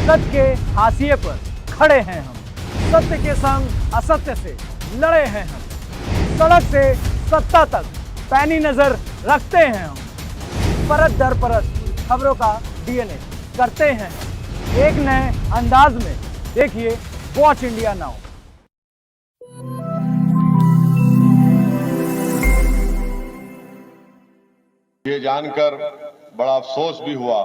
सच के हाशिए पर खड़े हैं हम, सत्य के संग असत्य से लड़े हैं हम, सड़क से सत्ता तक पैनी नजर रखते हैं हम, परत दर परत खबरों का डीएनए करते हैं हम। एक नए अंदाज में देखिए वॉच इंडिया नाउ। ये जानकर बड़ा अफसोस भी हुआ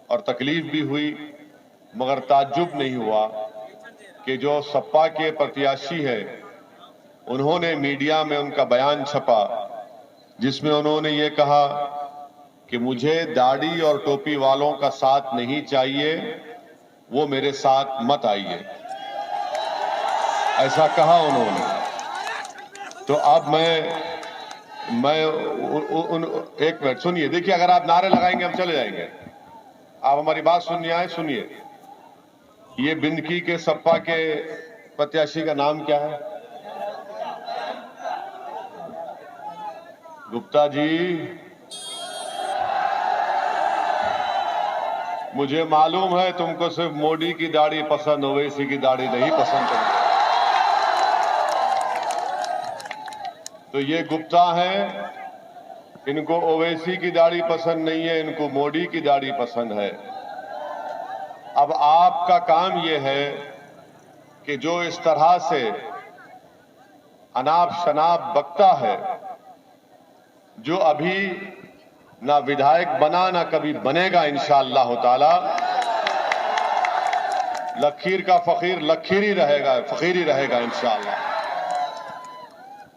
और तकलीफ भी हुई, मगर ताज्जुब नहीं हुआ कि जो सपा के प्रत्याशी है उन्होंने मीडिया में उनका बयान छपा जिसमें उन्होंने ये कहा कि मुझे दाढ़ी और टोपी वालों का साथ नहीं चाहिए, वो मेरे साथ मत आइए, ऐसा कहा उन्होंने। तो अब मैं एक मिनट सुनिए, देखिए अगर आप नारे लगाएंगे हम चले जाएंगे, आप हमारी बात सुनने आए, सुनिए। ये बिंदकी के सपा के प्रत्याशी का नाम क्या है? गुप्ता जी, मुझे मालूम है तुमको सिर्फ मोदी की दाढ़ी पसंद, ओवैसी की दाढ़ी नहीं पसंद है। तो ये गुप्ता हैं, इनको ओवैसी की दाढ़ी पसंद नहीं है, इनको मोदी की दाढ़ी पसंद है। अब आपका काम यह है कि जो इस तरह से अनाप शनाप बकता है, जो अभी ना विधायक बना ना कभी बनेगा इंशाअल्लाह ताला, लखीर का फकीर लखीर ही रहेगा, फकीर ही रहेगा इंशाअल्लाह।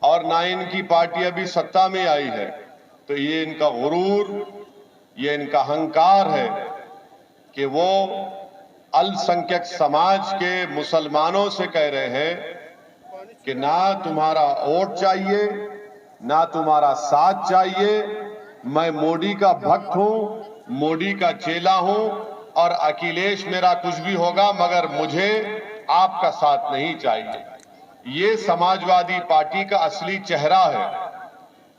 और ना इनकी पार्टी अभी सत्ता में आई है, तो ये इनका गुरूर, ये इनका अहंकार है कि वो अल्पसंख्यक समाज के मुसलमानों से कह रहे हैं कि ना तुम्हारा वोट चाहिए, ना तुम्हारा साथ चाहिए, मैं मोदी का भक्त हूं, मोदी का चेला हूं, और अखिलेश मेरा कुछ भी होगा मगर मुझे आपका साथ नहीं चाहिए। ये समाजवादी पार्टी का असली चेहरा है।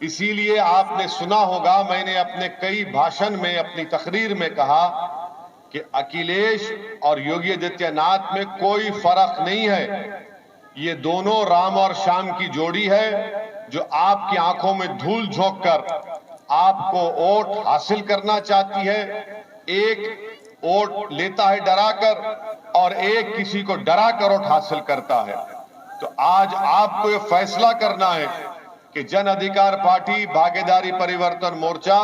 इसीलिए आपने सुना होगा, मैंने अपने कई भाषण में, अपनी तकरीर में कहा कि अखिलेश और योगी आदित्यनाथ में कोई फर्क नहीं है। ये दोनों राम और श्याम की जोड़ी है जो आपकी आंखों में धूल झोंक कर आपको वोट हासिल करना चाहती है। एक वोट लेता है डराकर और एक किसी को डराकर वोट हासिल करता है। तो आज आपको ये फैसला करना है कि जन अधिकार पार्टी, भागीदारी परिवर्तन मोर्चा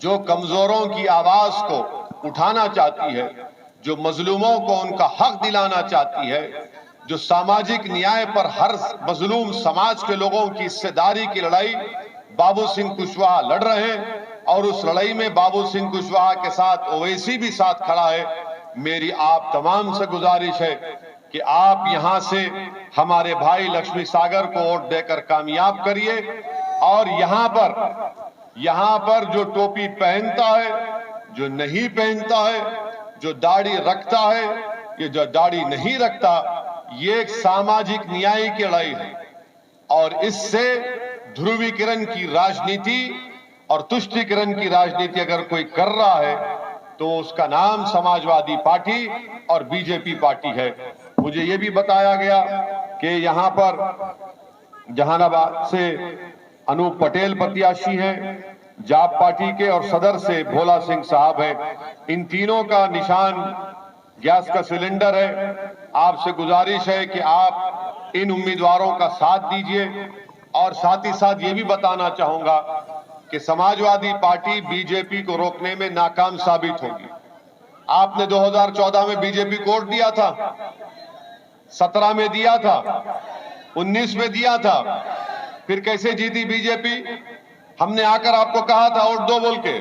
जो कमजोरों की आवाज को उठाना चाहती है, जो मजलूमों को उनका हक दिलाना चाहती है, जो सामाजिक न्याय पर हर मजलूम समाज के लोगों की हिस्सेदारी की लड़ाई बाबू सिंह कुशवाहा लड़ रहे हैं, और उस लड़ाई में बाबू सिंह कुशवाहा के साथ ओवैसी भी साथ खड़ा है। मेरी आप तमाम से गुजारिश है कि आप यहां से हमारे भाई लक्ष्मी सागर को वोट देकर कामयाब करिए, और यहां पर जो टोपी पहनता है, जो नहीं पहनता है, जो दाढ़ी रखता है, ये जो दाढ़ी नहीं रखता, ये एक सामाजिक न्याय की लड़ाई है। और इससे ध्रुवीकरण की राजनीति और तुष्टीकरण की राजनीति अगर कोई कर रहा है तो उसका नाम समाजवादी पार्टी और बीजेपी पार्टी है। मुझे यह भी बताया गया कि यहां पर जहानाबाद से अनूप पटेल प्रत्याशी हैं, जाप पार्टी के, और सदर से भोला सिंह साहब हैं। इन तीनों का निशान गैस का सिलेंडर है। आपसे गुजारिश है कि आप इन उम्मीदवारों का साथ दीजिए। और साथ ही साथ ये भी बताना चाहूंगा कि समाजवादी पार्टी बीजेपी को रोकने में नाकाम साबित होगी। आपने 2014 में बीजेपी को वोट दिया था, 17 में दिया था, 19 में दिया था, फिर कैसे जीती बीजेपी? हमने आकर आपको कहा था वोट दो बोल के,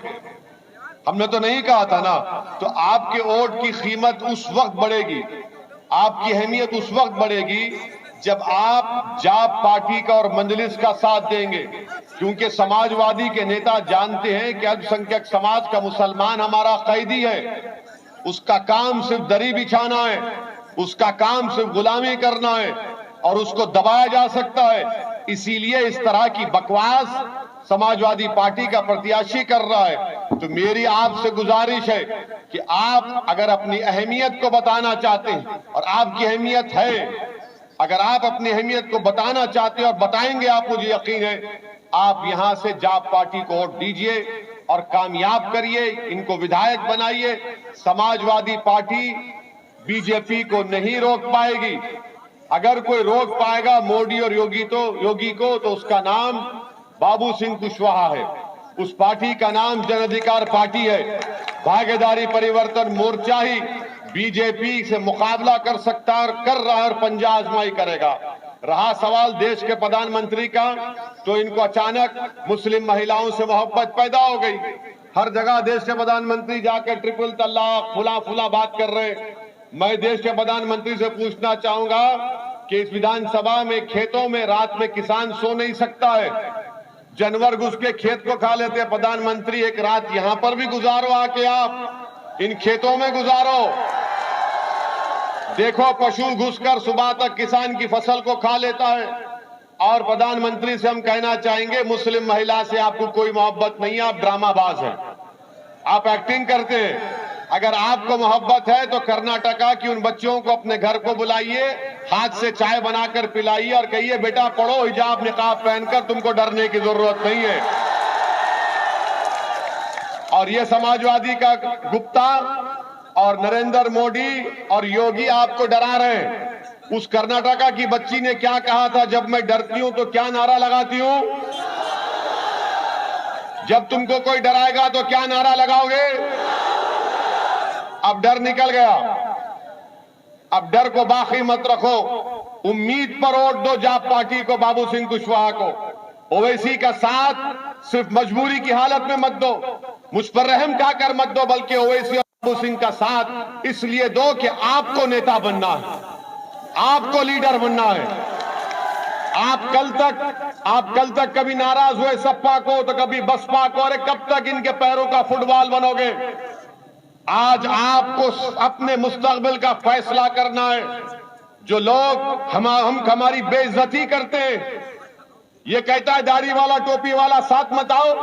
हमने तो नहीं कहा था ना। तो आपके वोट की कीमत उस वक्त बढ़ेगी, आपकी अहमियत उस वक्त बढ़ेगी जब आप जाप पार्टी का और मंजलिस का साथ देंगे, क्योंकि समाजवादी के नेता जानते हैं कि अल्पसंख्यक समाज का मुसलमान हमारा कैदी है, उसका काम सिर्फ दरी बिछाना है, उसका काम सिर्फ गुलामी करना है, और उसको दबाया जा सकता है। इसीलिए इस तरह की बकवास समाजवादी पार्टी का प्रत्याशी कर रहा है। तो मेरी आपसे गुजारिश है कि आप अगर अपनी अहमियत को बताना चाहते हैं, और आपकी अहमियत है, अगर आप अपनी अहमियत को बताना चाहते हैं और बताएंगे, आप, मुझे यकीन है, आप यहां से जाप पार्टी को वोट दीजिए और कामयाब करिए, इनको विधायक बनाइए। समाजवादी पार्टी बीजेपी को नहीं रोक पाएगी। अगर कोई रोक पाएगा मोदी और योगी को, तो उसका नाम बाबू सिंह कुशवाहा है। उस पार्टी का नाम जन अधिकार पार्टी है। भागीदारी परिवर्तन मोर्चा ही बीजेपी से मुकाबला कर सकता है और कर रहा है और पंजा आजमाई करेगा। रहा सवाल देश के प्रधानमंत्री का, तो इनको अचानक मुस्लिम महिलाओं से मोहब्बत पैदा हो गई। हर जगह देश के प्रधानमंत्री जाकर ट्रिपल तलाक फुला बात कर रहे। मैं देश के प्रधानमंत्री से पूछना चाहूंगा कि इस विधानसभा में खेतों में रात में किसान सो नहीं सकता है, जानवर घुस के खेत को खा लेते हैं। प्रधानमंत्री एक रात यहां पर भी गुजारो, आके आप इन खेतों में गुजारो। देखो पशु घुसकर सुबह तक किसान की फसल को खा लेता है। और प्रधानमंत्री से हम कहना चाहेंगे, मुस्लिम महिला से आपको कोई मोहब्बत नहीं है, आप ड्रामाबाज हैं, आप एक्टिंग करते हैं। अगर आपको मोहब्बत है तो कर्नाटका की उन बच्चियों को अपने घर को बुलाइए, हाथ से चाय बनाकर पिलाइए और कहिए बेटा पढ़ो, हिजाब निकाब पहनकर, तुमको डरने की जरूरत नहीं है। और ये समाजवादी का गुप्ता और नरेंद्र मोदी और योगी आपको डरा रहे हैं। उस कर्नाटका की बच्ची ने क्या कहा था, जब मैं डरती हूं तो क्या नारा लगाती हूं? जब तुमको कोई डराएगा तो क्या नारा लगाओगे? अब डर निकल गया। अब डर को बाकी मत रखो, उम्मीद पर वोट दो जाप पार्टी को, बाबू सिंह कुशवाहा को। ओवैसी का साथ सिर्फ मजबूरी की हालत में मत दो, मुझ पर रहम खाकर मत दो, बल्कि ओवैसी और बाबू सिंह का साथ इसलिए दो कि आपको नेता बनना है, आपको लीडर बनना है। आप कल तक कभी नाराज हुए सपा को, तो कभी बसपा को, और कब तक इनके पैरों का फुटबॉल बनोगे? आज आपको अपने मुस्तकबिल का फैसला करना है। जो लोग हमारी बेइज्जती करते हैं, ये कहता है दाढ़ी वाला टोपी वाला साथ मत आओ,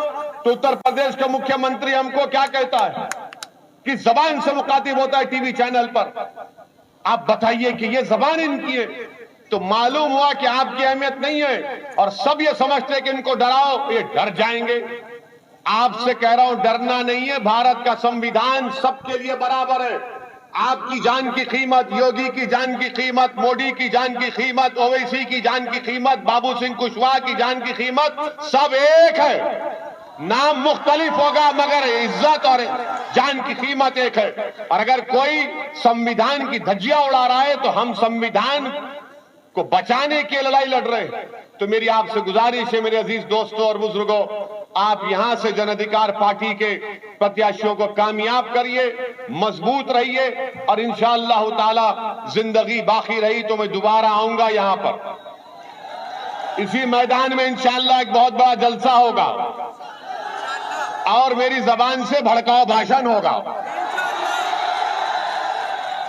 तो उत्तर प्रदेश का मुख्यमंत्री हमको क्या कहता है, किस जबान से मुखातिब होता है टीवी चैनल पर? आप बताइए कि ये जबान इनकी है। तो मालूम हुआ कि आपकी अहमियत नहीं है और सब ये समझते हैं कि इनको डराओ, ये डर जाएंगे। आपसे कह रहा हूं, डरना नहीं है। भारत का संविधान सबके लिए बराबर है। आपकी जान की कीमत, योगी की जान की कीमत, मोदी की जान की कीमत, ओवैसी की जान की कीमत, बाबू सिंह कुशवाहा की जान की कीमत, सब एक है। नाम मुख्तलिफ होगा मगर इज्जत और जान की कीमत एक है। और अगर कोई संविधान की धज्जियां उड़ा रहा है, तो हम संविधान को बचाने की लड़ाई लड़ रहे हैं। तो मेरी आपसे गुजारिश है, मेरे अजीज दोस्तों और बुजुर्गों, आप यहां से जन अधिकार पार्टी के प्रत्याशियों को कामयाब करिए, मजबूत रहिए, और इंशाअल्लाह ताला जिंदगी बाकी रही तो मैं दोबारा आऊंगा यहां पर। इसी मैदान में इंशाअल्लाह एक बहुत बड़ा जलसा होगा और मेरी जबान से भड़काऊ भाषण होगा।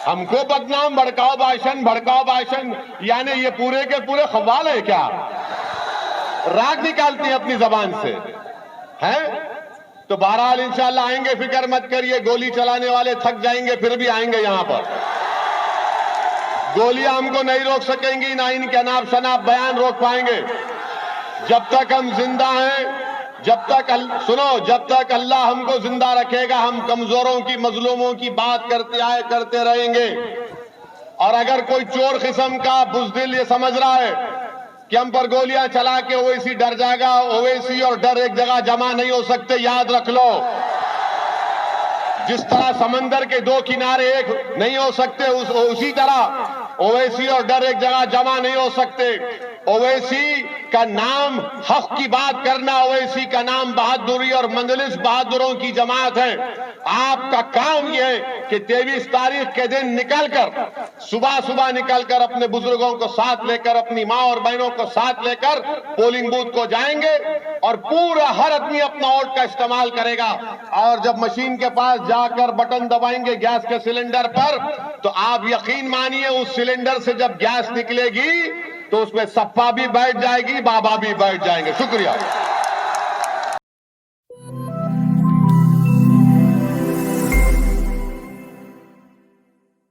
हमको बदनाम, भड़काऊ भाषण, यानी ये पूरे के पूरे खवाल है क्या? राग निकालती है अपनी जबान से, हैं? तो बहरहाल इंशाअल्लाह आएंगे, फिक्र मत करिए। गोली चलाने वाले थक जाएंगे, फिर भी आएंगे यहां पर। गोलियां हमको नहीं रोक सकेंगी, ना इनके अनाप शनाप बयान रोक पाएंगे। जब तक हम जिंदा हैं, जब तक अल्लाह हमको जिंदा रखेगा, हम कमजोरों की, मजलूमों की बात करते रहेंगे। और अगर कोई चोर किस्म का बुजदिल ये समझ रहा है कि हम पर गोलियां चला के ओवैसी डर जाएगा, ओवैसी और डर एक जगह जमा नहीं हो सकते, याद रख लो। जिस तरह समंदर के दो किनारे एक नहीं हो सकते, उसी तरह ओवैसी और डर एक जगह जमा नहीं हो सकते। ओवैसी का नाम हक की बात करना, ओवैसी का नाम बहादुरी और मंजलिस बहादुरों की जमात है। आपका काम यह है कि 23 तारीख के दिन निकलकर, सुबह निकलकर अपने बुजुर्गों को साथ लेकर, अपनी मां और बहनों को साथ लेकर पोलिंग बूथ को जाएंगे और पूरा हर आदमी अपना वोट का इस्तेमाल करेगा। और जब मशीन के पास जाकर बटन दबाएंगे गैस के सिलेंडर पर, तो आप यकीन मानिए उस सिलेंडर से जब गैस निकलेगी तो उसमें सपा भी बैठ जाएगी, बाबा भी बैठ जाएंगे। शुक्रिया।